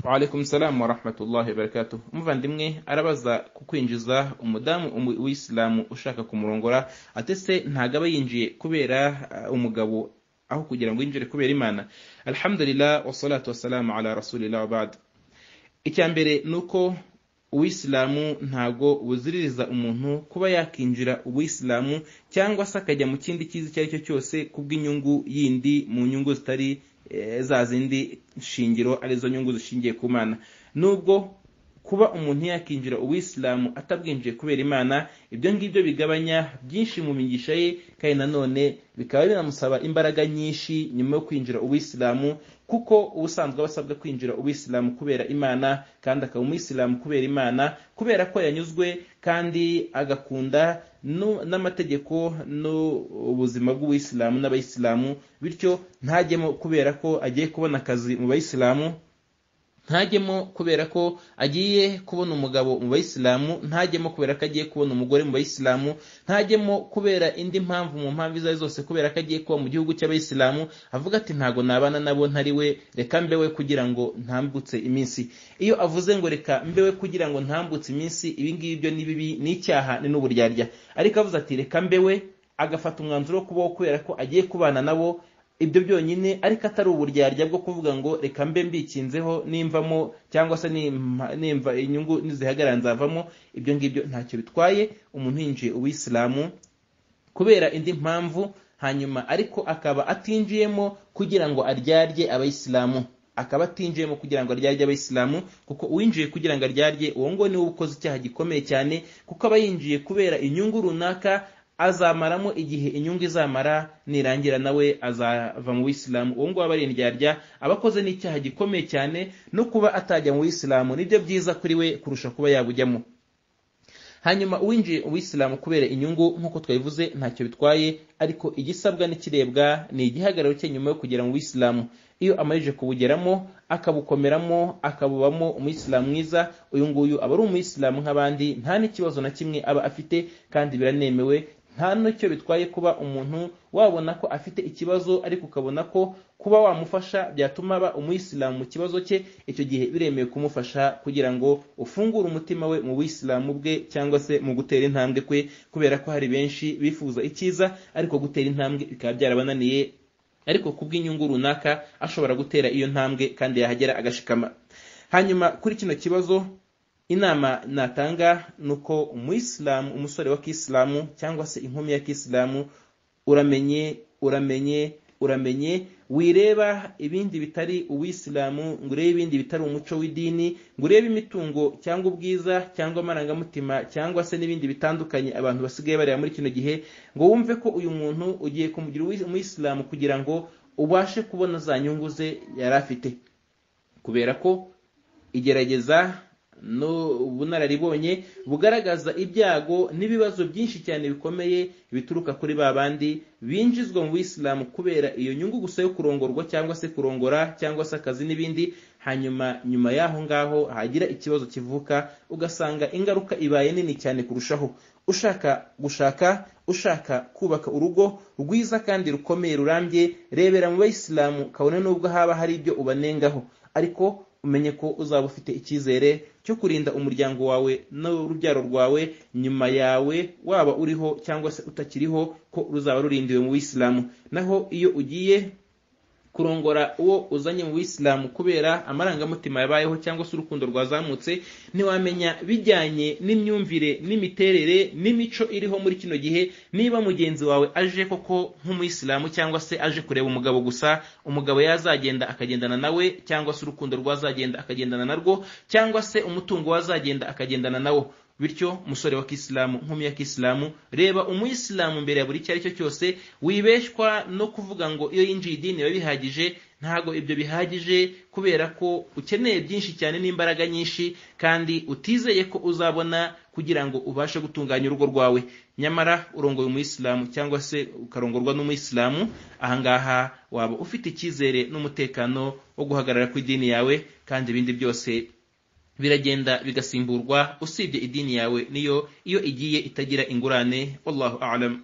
Wa alaikum salam wa rahmatullahi wa barakatuh. Umuvandimwe arabaza kukwinjiza umudamu w'Islamu ushaka kumurongora atese ntagaba yinjiye kubera umugabo aho kugira ngo yinjire kubera Imana. Alhamdulillah wassalatu wassalamu ala rasulillah wa ba'd. Icyambere nuko Uislamu ntago buziririza umuntu kuba yakinjira Uislamu cyangwa se akajya mu kindi kizi cyari cyo cyose kubw'inyungu yindi mu nyungu zitari za zindi shingiro arizo nyungu zishingiye ku Mana. Nubwo kuba umuntu yakinjira Uislamu atabwinjiye kubera Imana, ibyo ngibyo bigabanya byinshi mu migisha ye, kandi nanone bikaba binamusaba imbaraga nyinshi nyuma yo kwinjira Uislamu, kuko ubusanzwe basabwa kwinjira Uislamu kubera Imana kandi akaba Umuislamu kubera Imana, kubera ko yanyuzwe kandi agakunda n'amategeko n'ubuzima bw'Uislamu n'Abayisilamu, bityo ntajyemo kubera ko agiye kubona akazi mu Bayisilamu, ntajyemo kubera ko agiye kubona umugabo mu Bayisilamu, ntajyemo kubera ko agiye kubona umugore mu Bayisilamu, ntajyemo kubera indi mpamvu mu mpamvu izo zose, kubera ko agiye kuba mu gihugu cy'Abayisilamu avuga ati ntago nabana nabo ntari we, reka mbewe kugira ngo ntambutse iminsi. Iyo avuze ngo reka mbewe kugira ngo ntambutse iminsi, ibi ngibyo ni bibi, ni icyaha, ni n'uburyarya. Ariko avuze ati reka mbewe, agafata umwanzuro wo kubaho kubera ko agiye kubana nabo, ibyo byonyine ariko atari uburyarya bwo kuvuga ngo reka mbe mbikinzeho nimvamo cyangwa se nimva inyungu nizihagarara nzavamo, ibyo ngibyo ntacyo bitwaye. Umuntu yinjiye Uislamu kubera indi mpamvu, hanyuma ariko akaba atinjiyemo kugira ngo aryarye Abayisilamu, akaba atinjiyemo kugira ngo aryarye Abayisilamu, kuko uwinjiye kugira ngo aryarye uwo ngo niwe ukoze icyaha gikomeye cyane, kuko aba yinjiye kubera inyungu runaka, azamaramo igihe inyungu izamara, nirangira nawe azava mu Uislamu. Uwo ngo abari indyarya, abakoze n'icyaha gikomeye cyane, no kuba atajya mu Uislamu nibyo byiza kuri we kurusha kuba yabujyamo. Hanyuma uwinjiye Uislamu kubera inyungu nk'uko twabivuze ntacyo bitwaye, ariko igisabwa n'ikirebwa ni igihagararo cye nyuma yo kugera mu Uislamu. Iyo amajije kubugeramo akabukomeramo akabubamo Umuislamu mwiza, uyu nguyu aba ari Umuislamu nk'abandi, nta n'ikibazo na kimwe aba afite, kandi biranemewe. Nta n'icyo bitwaye kuba umuntu wabona ko afite ikibazo ariko ukabona ko kuba wamufasha byatuma aba Umuislamu mu kibazo cye, icyo gihe biremewe kumufasha kugira ngo ufungure umutima we mu Uislamu bwe, cyangwa se mu gutera intambwe kwe, kubera ko hari benshi bifuza icyiza ariko gutera intambwe bikaba byarabananiye, ariko kubw'inyungu runaka ashobora gutera iyo ntambwe kandi yahagera agashikama. Hanyuma kuri kino kibazo, inama natanga nuko Umuislamu, umusore wa Kiislamu cyangwa se inkumi ya Kiislamu, uramenye wireba ibindi bitari Uislamu, ngo urebe ibindi bitari umuco w'idini, ngo urebe imitungo cyangwa ubwiza cyangwa amarangamutima cyangwa se n'ibindi bitandukanye abantu basigaye bareba muri kino gihe, ngo wumve ko uyu muntu ugiye kumugira Umuislamu kugira ngo ubashe kubona za nyungu ze yari afite, kubera ko igerageza no ubunararibonye bugaragaza ibyago n'ibibazo byinshi cyane bikomeye bituruka kuri babandi binjizwa mu Uislamu kubera iyo nyungu gusa yo kurongorwa cyangwa se kurongora cyangwa se akazi n'ibindi, hanyuma nyuma yaho ngaho hagira ikibazo kivuka, ugasanga ingaruka ibaye nini cyane kurushaho. Ushaka kubaka urugo rwiza kandi rukomeye rurambye, rebera mu Bayisilamu kabone nubwo haba hari ibyo ubanengaho, ariko umenye ko uzaba ufite icyizere cyo kurinda umuryango wawe n'urubyaro rwawe nyuma yawe, waba uriho cyangwa se utakiriho, ko ruzaba rurindiwe mu Uislamu. Naho iyo ugiye kurongora uwo uzanye mu Uislamu kubera amarangamutima yabayeho cyangwa se urukundo rwazamutse, ntiwamenya bijyanye n'imyumvire n'imiterere n'imico iriho muri kino gihe, niba mugenzi wawe aje koko nk'Umuislamu cyangwa se aje kureba umugabo gusa, umugabo yazagenda akagendana nawe, cyangwa se urukundo rwazagenda akagendana narwo, cyangwa se umutungo wazagenda akagendana nawo. Bityo musore wa Kiislamu, nkumi ya Kiislamu, reba Umuislamu mbere ya buri cyari cyo cyose, wibeshwa no kuvuga ngo iyo yinjiye idini biba bihagije. Ntago ibyo bihagije, kubera ko ukeneye byinshi cyane n'imbaraga nyinshi, kandi utizeye ko uzabona kugira ngo ubashe gutunganya urugo rwawe. Nyamara urongoye Umuislamu cyangwa se ukarongorwa n'Umuislamu, ahangaha waba ufite icyizere n'umutekano wo guhagarara ku idini yawe, kandi ibindi byose biragenda bigasimburwa, usibye idini yawe niyo iyo igiye itagira ingurane. Wallahu a'lam.